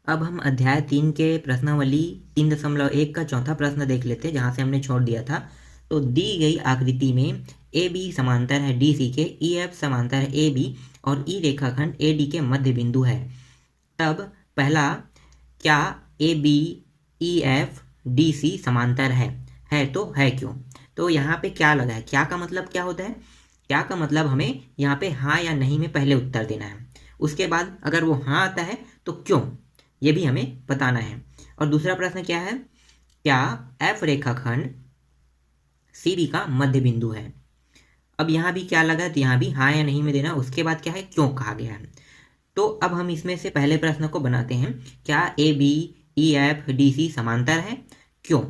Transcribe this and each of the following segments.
अब हम अध्याय 3 के प्रश्नावली 3.1 का चौथा प्रश्न देख लेते हैं, जहाँ से हमने छोड़ दिया था। तो दी गई आकृति में ए बी समांतर है डी सी के, ई एफ समांतर है ए बी और ई रेखाखंड ए डी के मध्य बिंदु है। तब पहला, क्या A B E F D C समांतर है तो है क्यों? तो यहाँ पे क्या लगा है, क्या का मतलब क्या होता है? क्या का मतलब हमें यहाँ पे हाँ या नहीं में पहले उत्तर देना है। उसके बाद अगर वो हाँ आता है तो क्यों, ये भी हमें बताना है। और दूसरा प्रश्न क्या है, क्या एफ रेखाखंड सी बी का मध्य बिंदु है। अब यहाँ भी क्या लगा है, तो यहाँ भी हाँ या नहीं में देना। उसके बाद क्या है, क्यों कहा गया है। तो अब हम इसमें से पहले प्रश्न को बनाते हैं, क्या A B E F D C समांतर है, क्यों?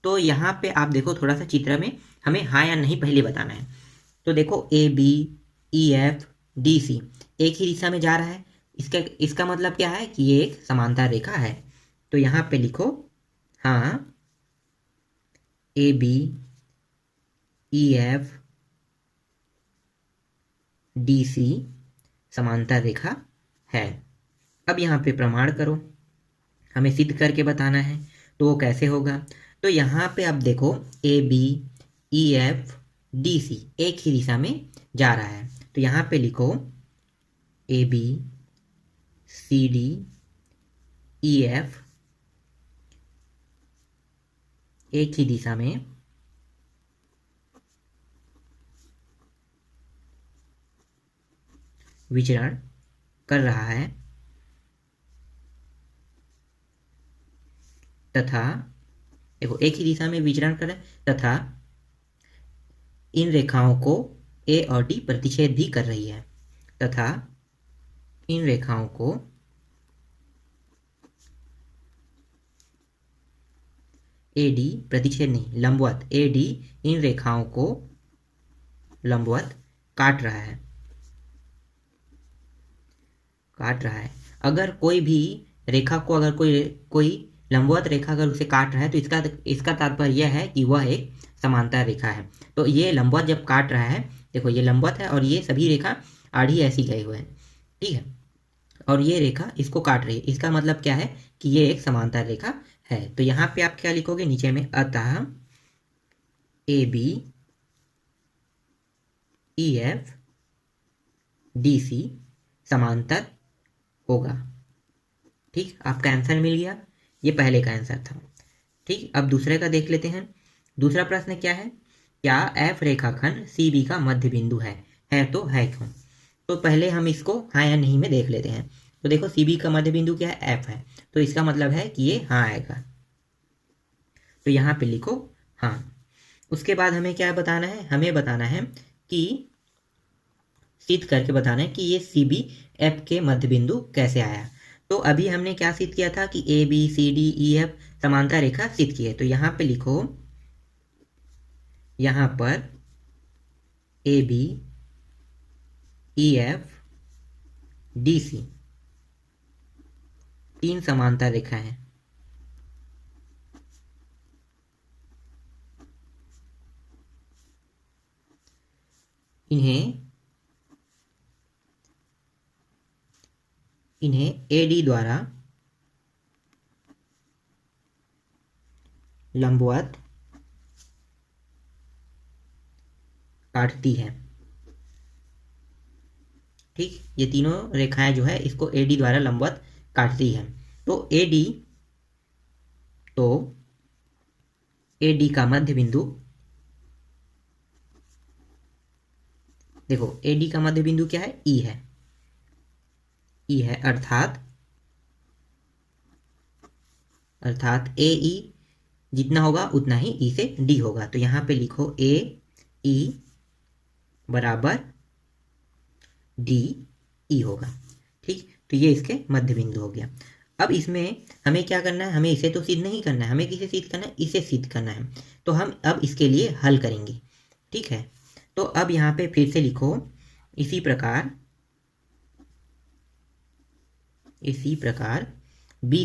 तो यहाँ पे आप देखो थोड़ा सा चित्र में, हमें हाँ या नहीं पहले बताना है। तो देखो A B E F D C एक ही दिशा में जा रहा है, इसका मतलब क्या है कि ये एक समांतर रेखा है। तो यहाँ पे लिखो हाँ, A B E F D C समांतर रेखा है। अब यहाँ पे प्रमाण करो, हमें सिद्ध करके बताना है। तो वो कैसे होगा, तो यहाँ पे आप देखो A B E F D C एक ही दिशा में जा रहा है। तो यहाँ पे लिखो A B C D E F एक ही दिशा में विचरण कर रहा है तथा, देखो एक ही दिशा में विचरण कर रहा है तथा इन रेखाओं को ए और डी प्रतिच्छेद भी कर रही है, तथा इन रेखाओं को ए डी प्रतिच्छेद नहीं, लंबवत, ए डी इन रेखाओं को लंबवत काट रहा है, अगर कोई भी रेखा को, अगर कोई लंबवत रेखा अगर उसे काट रहा है तो इसका तात्पर्य यह है कि वह एक समांतर रेखा है। तो ये लंबवत जब काट रहा है, देखो ये लंबवत है और ये सभी रेखा आड़ी ऐसी गए हुए हैं, ठीक है, और ये रेखा इसको काट रही है, इसका मतलब क्या है कि ये एक समांतर रेखा है। तो यहाँ पे आप क्या लिखोगे नीचे में, अतः A B E F D C समांतर होगा। ठीक, आपका आंसर मिल गया, ये पहले का आंसर था। ठीक, अब दूसरे का देख लेते हैं। दूसरा प्रश्न क्या है, क्या एफ रेखाखंड सी बी का मध्य बिंदु है तो है क्यों? तो पहले हम इसको हाँ या नहीं में देख लेते हैं। तो देखो सी बी का मध्य बिंदु क्या है, एफ है, तो इसका मतलब है कि ये हाँ आएगा। तो यहाँ पे लिखो हाँ। उसके बाद हमें क्या बताना है, हमें बताना है कि सिद्ध करके बताना है कि ये सी बी एफ के मध्य बिंदु कैसे आया। तो अभी हमने क्या सिद्ध किया था कि A B C D E F समांतर रेखा सिद्ध की है। तो यहाँ पे लिखो, यहाँ पर A B E F D C तीन समांतर रेखा है, इन्हें ए डी द्वारा लंबवत काटती है। ठीक, ये तीनों रेखाएं जो है इसको ए डी द्वारा लंबवत काटती है। तो ए डी का मध्य बिंदु, देखो ए डी का मध्य बिंदु क्या है, ई है, अर्थात ए ई जितना होगा उतना ही ई से डी होगा। तो यहाँ पे लिखो ए ई बराबर डी ई होगा। ठीक, तो ये इसके मध्य बिंदु हो गया। अब इसमें हमें क्या करना है, हमें इसे तो सिद्ध नहीं करना है, हमें किसे सिद्ध करना है, इसे सिद्ध करना है। तो हम अब इसके लिए हल करेंगे। ठीक है, तो अब यहाँ पे फिर से लिखो, इसी प्रकार बी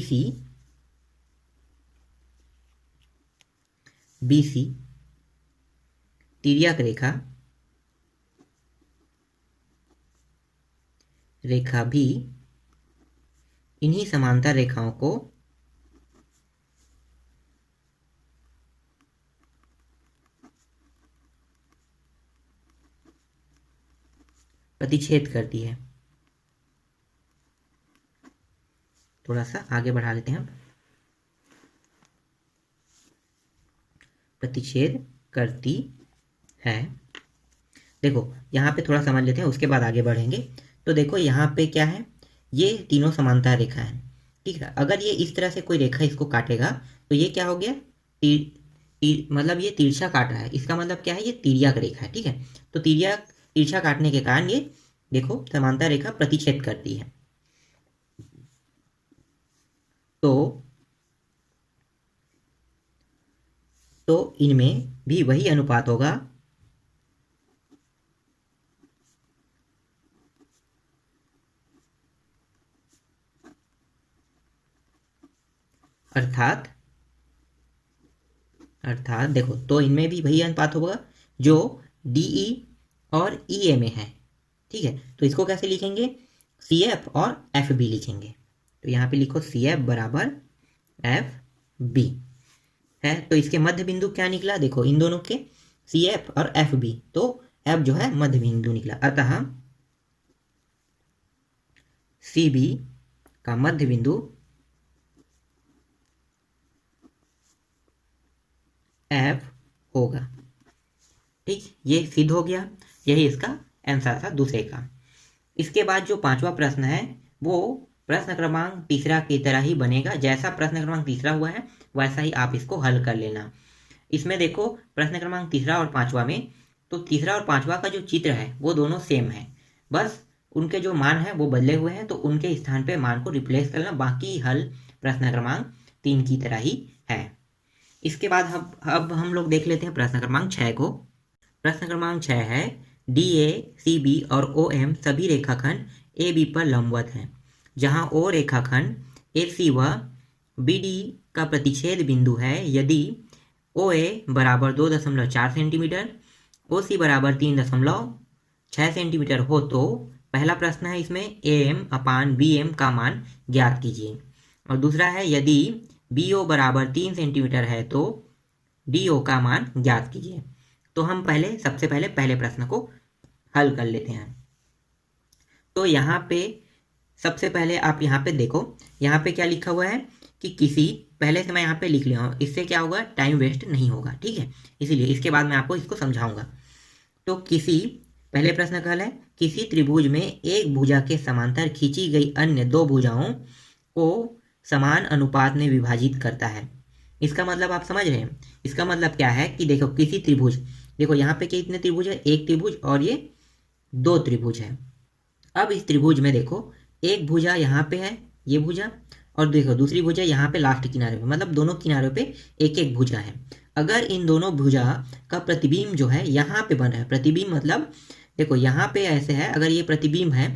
सी तिर्यक रेखा भी इन्हीं समांतर रेखाओं को प्रतिच्छेद करती है। थोड़ा सा आगे बढ़ा लेते हैं हम। प्रतिच्छेद करती है। देखो यहाँ पे थोड़ा समझ लेते हैं, उसके बाद आगे बढ़ेंगे। तो देखो यहाँ पे क्या है, ये तीनों समांतर रेखा है, ठीक है। अगर ये इस तरह से कोई रेखा इसको काटेगा तो ये क्या हो गया, मतलब ये तिरछा काट रहा है, इसका मतलब क्या है, ये तिर्यक रेखा है, ठीक है। तो तिरछा काटने के कारण ये देखो समांतर रेखा प्रतिच्छेद करती है। तो इनमें भी वही अनुपात होगा, अर्थात देखो, तो इनमें भी वही अनुपात होगा जो DE और EA में है, ठीक है। तो इसको कैसे लिखेंगे, CF और FB लिखेंगे। तो यहाँ पे लिखो CF बराबर FB है। तो इसके मध्य बिंदु क्या निकला, देखो इन दोनों के CF और FB, तो F जो है मध्य बिंदु निकला, अतः CB का मध्य बिंदु F होगा, ठीक। ये सिद्ध हो गया, यही इसका आंसर था दूसरे का। इसके बाद जो पांचवा प्रश्न है वो प्रश्न क्रमांक तीसरा की तरह ही बनेगा। जैसा प्रश्न क्रमांक तीसरा हुआ है वैसा ही आप इसको हल कर लेना। इसमें देखो प्रश्न क्रमांक तीसरा और पांचवा में, तो तीसरा और पांचवा का जो चित्र है वो दोनों सेम है, बस उनके जो मान है वो बदले हुए हैं, तो उनके स्थान पे मान को रिप्लेस करना। बाकी हल प्रश्न क्रमांक 3 की तरह ही है। इसके बाद अब हम लोग देख लेते हैं प्रश्न क्रमांक 6 को। प्रश्न क्रमांक 6 है, DA, CB और OM सभी रेखाखंड AB पर लंबवत हैं, जहां O रेखाखंड AC व BD का प्रतिच्छेद बिंदु है। यदि OA बराबर 2.4 सेंटीमीटर, OC बराबर 3.6 सेंटीमीटर हो तो पहला प्रश्न है इसमें AM/BM का मान ज्ञात कीजिए। और दूसरा है, यदि BO बराबर 3 सेंटीमीटर है तो DO का मान ज्ञात कीजिए। तो हम सबसे पहले प्रश्न को हल कर लेते हैं। तो यहाँ पे सबसे पहले आप यहाँ पे देखो, यहाँ पे क्या लिखा हुआ है कि किसी, पहले से मैं यहाँ पे लिख लिया हूँ, इससे क्या होगा, टाइम वेस्ट नहीं होगा, ठीक है। इसीलिए इसके बाद मैं आपको इसको समझाऊंगा। तो पहले प्रश्न का हल है, किसी त्रिभुज में एक भुजा के समांतर खींची गई अन्य दो भुजाओं को समान अनुपात में विभाजित करता है। इसका मतलब आप समझ रहे हैं, इसका मतलब क्या है कि देखो किसी त्रिभुज, देखो यहाँ पे कितने त्रिभुज है, एक त्रिभुज और ये 2 त्रिभुज है। अब इस त्रिभुज में देखो एक भुजा यहाँ पे है, ये भुजा, और देखो दूसरी भुजा यहाँ पे लास्ट किनारे पे, मतलब दोनों किनारों पे एक एक भुजा है। अगर इन दोनों भुजा का प्रतिबिंब जो है यहाँ पे बन रहा है, प्रतिबिंब मतलब देखो यहाँ पे ऐसे है, अगर ये प्रतिबिंब है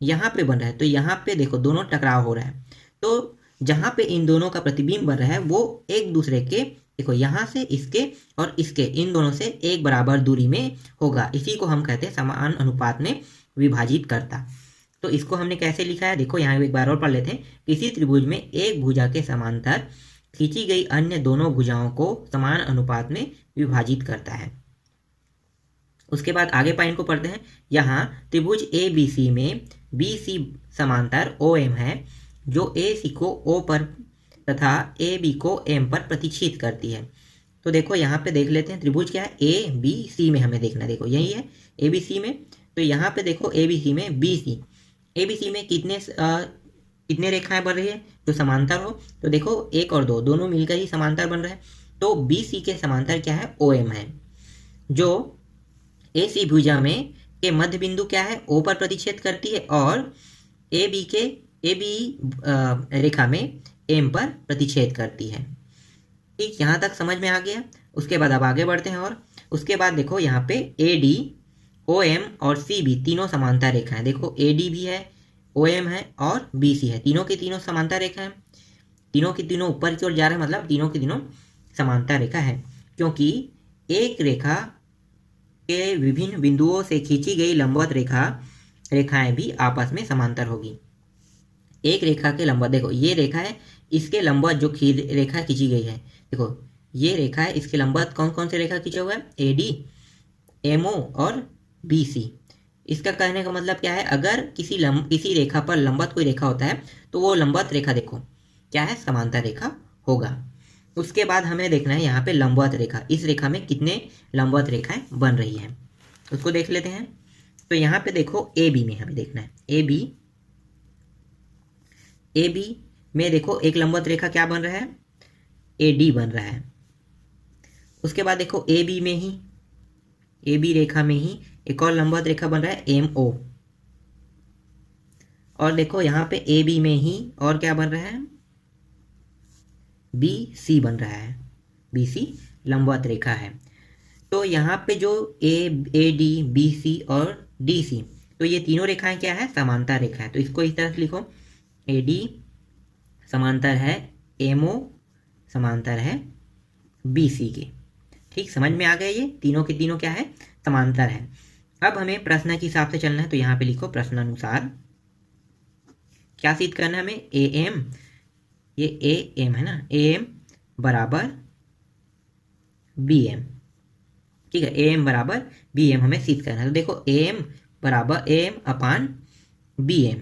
यहाँ पे बन रहा है तो यहाँ पे देखो दोनों टकराव हो रहा है। तो जहाँ पे इन दोनों का प्रतिबिंब बन रहा है वो एक दूसरे के, देखो यहाँ से इसके और इसके, इन दोनों से एक बराबर दूरी में होगा। इसी को हम कहते हैं समान अनुपात में विभाजित करता। तो इसको हमने कैसे लिखा है, देखो यहाँ एक बार और पढ़ लेते हैं। किसी त्रिभुज में एक भुजा के समांतर खींची गई अन्य दोनों भुजाओं को समान अनुपात में विभाजित करता है। उसके बाद आगे पॉइंट को पढ़ते हैं। यहाँ त्रिभुज ABC में BC समांतर OM है, जो AC को O पर तथा AB को M पर प्रतिच्छेद करती है। तो देखो यहाँ पे देख लेते हैं, त्रिभुज क्या है, ABC में हमें देखना, देखो यही है ABC में। तो यहाँ पे देखो ABC में ABC में कितने रेखाएं बन रही है जो समांतर हो, तो देखो 1 और 2 दोनों मिलकर ही समांतर बन रहे हैं। तो BC के समांतर क्या है, OM है, जो AC भुजा में के मध्य बिंदु क्या है, O पर प्रतिच्छेद करती है, और AB रेखा में M पर प्रतिच्छेद करती है। ठीक, यहाँ तक समझ में आ गया। उसके बाद अब आगे बढ़ते हैं, और उसके बाद देखो यहाँ पे AD, OM और CB तीनों समांतर रेखा है। देखो AD भी है, OM है और BC है, तीनों की तीनों समांतर रेखा है, तीनों की तीनों ऊपर की ओर जा रहे हैं, मतलब तीनों की तीनों समांतर रेखा है, क्योंकि एक रेखा के विभिन्न बिंदुओं से खींची गई लंबवत रेखाएं भी आपस में समांतर होगी। एक रेखा के लंबवत, देखो ये रेखा है, इसके लंबवत जो रेखा खींची गई है, देखो ये रेखा है, इसके लंबवत कौन कौन से रेखा खींचा हुआ है, AD, MO और BC। इसका कहने का मतलब क्या है, अगर किसी रेखा पर लंबवत कोई रेखा होता है तो वो लंबवत रेखा देखो क्या है, समांतर रेखा होगा। उसके बाद हमें देखना है यहाँ पे लंबवत रेखा, इस रेखा में कितने लंबवत रेखाएं बन रही हैं उसको देख लेते हैं। तो यहाँ पे देखो AB में हमें देखना है, AB में देखो एक लंबवत रेखा क्या बन रहा है, AD बन रहा है। उसके बाद देखो AB रेखा में ही एक और लंबवत रेखा बन रहा है, MO। और देखो यहाँ पे AB में ही और क्या बन रहा है, BC बन रहा है, BC लंबवत रेखा है। तो यहाँ पे जो AD, BC और DC, तो ये तीनों रेखाएं क्या है, समांतर रेखा है। तो इसको इस तरह से लिखो, AD समांतर है MO, समांतर है BC के। ठीक, समझ में आ गया, ये तीनों के तीनों क्या है, समांतर है। अब हमें प्रश्न के हिसाब से चलना है, तो यहाँ पे लिखो प्रश्नानुसार क्या सिद्ध करना है हमें, AM, ये AM है ना, AM बराबर BM। ठीक है, AM बराबर BM हमें सिद्ध करना है। तो देखो AM बराबर AM अपान BM,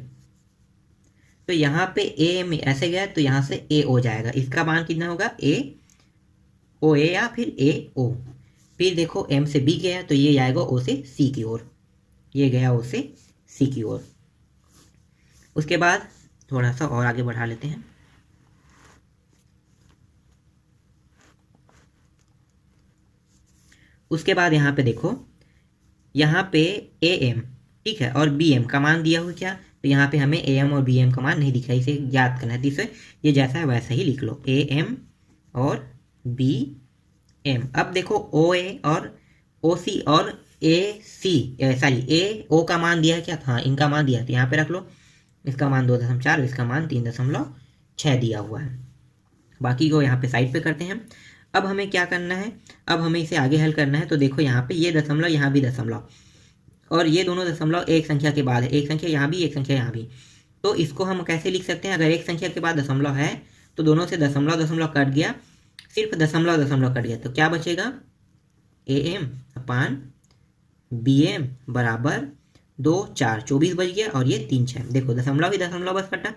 तो यहाँ पे AM ऐसे गया तो यहाँ से A हो जाएगा, इसका मान कितना होगा, OA या फिर AO। फिर देखो M से B गया तो ये जाएगा O से C की ओर, ये गया O से C की ओर। उसके बाद थोड़ा सा और आगे बढ़ा लेते हैं। उसके बाद यहाँ पे देखो, यहाँ पे AM ठीक है और BM का मान दिया हुआ क्या, तो यहाँ पे हमें AM और BM का मान नहीं दिखा, इसे याद करना है। तो इसे ये जैसा है वैसा ही लिख लो, AM और BM। अब देखो OA और OC और AC, सॉरी AO का मान दिया है क्या, हाँ इनका मान दिया है, तो यहाँ पे रख लो। इसका मान 2.4, इसका मान 3.6 दिया हुआ है। बाकी को यहाँ पे साइड पे करते हैं। अब हमें क्या करना है, अब हमें इसे आगे हल करना है। तो देखो यहाँ पे ये दशमलव, यहाँ भी दशमलव, और ये दोनों दशमलव एक संख्या के बाद है, एक संख्या यहाँ भी, एक संख्या यहाँ भी। तो इसको हम कैसे लिख सकते हैं, अगर एक संख्या के बाद दशमलव है तो दोनों से दशमलव दशमलव कट गया, सिर्फ दशमलव दशमलव कट गया, तो क्या बचेगा, AM अपान BM बराबर 2 4, 24 बच गया, और ये 3 6। देखो दशमलव ही दशमलव बस कटा,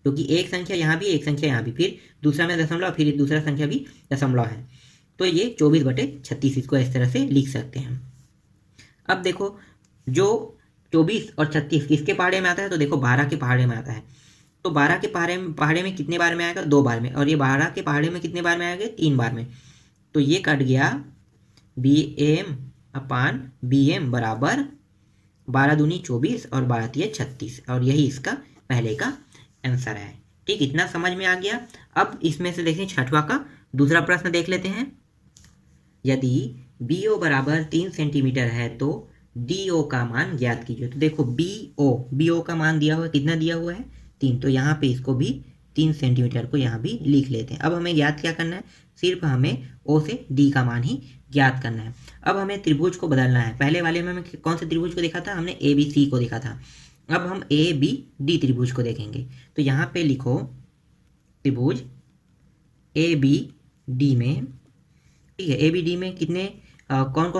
क्योंकि एक संख्या यहाँ भी, एक संख्या यहाँ भी, फिर दूसरा में दशमलव, फिर दूसरा संख्या भी दशमलव है, तो ये 24/36, इसको इस तरह से लिख सकते हैं। अब देखो जो 24 और 36 किसके पहाड़े में आता है, तो देखो 12 के पहाड़े में आता है। तो 12 के पहाड़े में कितने बार में आएगा, 2 बार में, और ये 12 के पहाड़े में कितने बार में आएगा, 3 बार में। तो ये कट गया, BM अपान BM बराबर 12 दूनी 24 और 12 तिया 36, और यही इसका पहले का आंसर है। ठीक, इतना समझ में आ गया। अब इसमें से देखें छठवां का दूसरा प्रश्न देख लेते हैं। यदि BO बराबर 3 सेंटीमीटर है तो DO का मान ज्ञात कीजिए। तो देखो BO का मान दिया हुआ है, कितना दिया हुआ है, 3, तो यहाँ पे इसको भी 3 सेंटीमीटर को यहाँ भी लिख लेते हैं। अब हमें ज्ञात क्या करना है, सिर्फ हमें O से D का मान ही ज्ञात करना है। अब हमें त्रिभुज को बदलना है। पहले वाले में हमें कौन से त्रिभुज को देखा था, हमने ABC को देखा था। अब हम ABD त्रिभुज को देखेंगे। तो यहाँ पे लिखो त्रिभुज ABD में, ठीक है, ABD में कितने कौन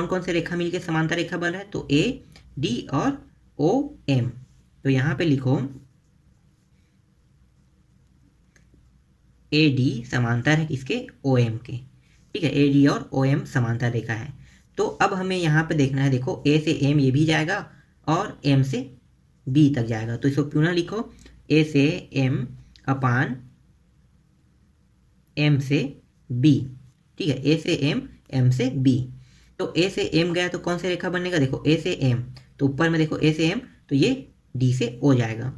कौन से रेखा मिलके समांतर रेखा बन रहा है, तो AD और OM। तो यहाँ पे लिखो AD समांतर है किसके, OM के। ठीक है, AD और OM समांतर रेखा है। तो अब हमें यहाँ पे देखना है, देखो A से M ये भी जाएगा और M से B तक जाएगा। तो इसको क्यों ना लिखो, A से M अपान M से B। ठीक है, A से M से B। तो A से M गया तो कौन सी रेखा बनेगा, देखो A से M, तो ऊपर में देखो A से M, तो ये D से O जाएगा,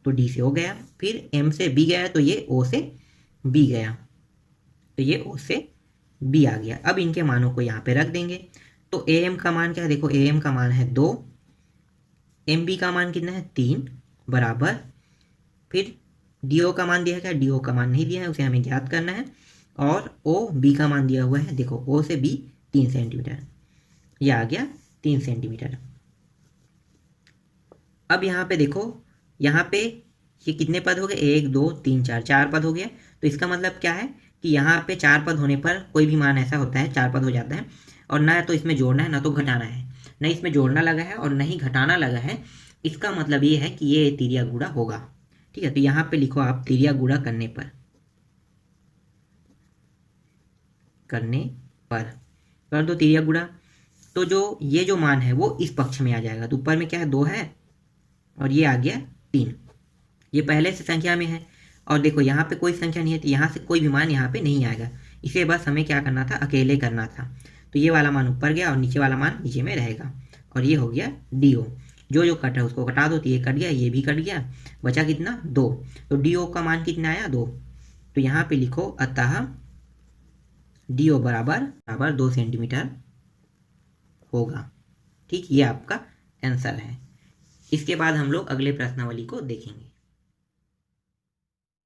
तो D से O गया। फिर M से B गया तो ये O से B गया, तो ये O से B आ गया। अब इनके मानों को यहाँ पे रख देंगे। तो AM का मान क्या है, देखो AM का मान है 2, MB का मान कितना है 3 बराबर, फिर DO का मान दिया है क्या, DO का मान नहीं दिया है, उसे हमें ज्ञात करना है। और OB का मान दिया हुआ है, देखो O से B 3 सेंटीमीटर, यह आ गया 3 सेंटीमीटर। अब यहाँ पे देखो, यहाँ पे ये कितने पद हो गए, 1 2 3 4, 4 पद हो गया। तो इसका मतलब क्या है कि यहाँ पे 4 पद होने पर कोई भी मान ऐसा होता है 4 पद हो जाता है, और ना तो इसमें जोड़ना है ना तो घटाना है, न इसमें जोड़ना लगा है और न ही घटाना लगा है। इसका मतलब ये है कि ये तिरिया गुणा होगा। ठीक है, तो यहाँ पे लिखो आप तिरिया गुणा करने पर कर दो तिरिया गुणा, तो जो ये जो मान है वो इस पक्ष में आ जाएगा। तो ऊपर में क्या है, 2 है और ये आ गया 3। ये पहले से संख्या में है, और देखो यहाँ पे कोई संख्या नहीं है तो यहाँ से कोई भी मान यहाँ पे नहीं आएगा। इसे बस हमें क्या करना था, अकेले करना था। तो ये वाला मान ऊपर गया और नीचे वाला मान नीचे में रहेगा, और ये हो गया डी ओ। जो कट है उसको कटा दो, तो ये कट गया, ये भी कट गया, बचा कितना, 2। तो डी ओ का मान कितना आया, 2। तो यहाँ पे लिखो अतः डी ओ बराबर 2 सेंटीमीटर होगा। ठीक, ये आपका आंसर है। इसके बाद हम लोग अगले प्रश्नावली को देखेंगे।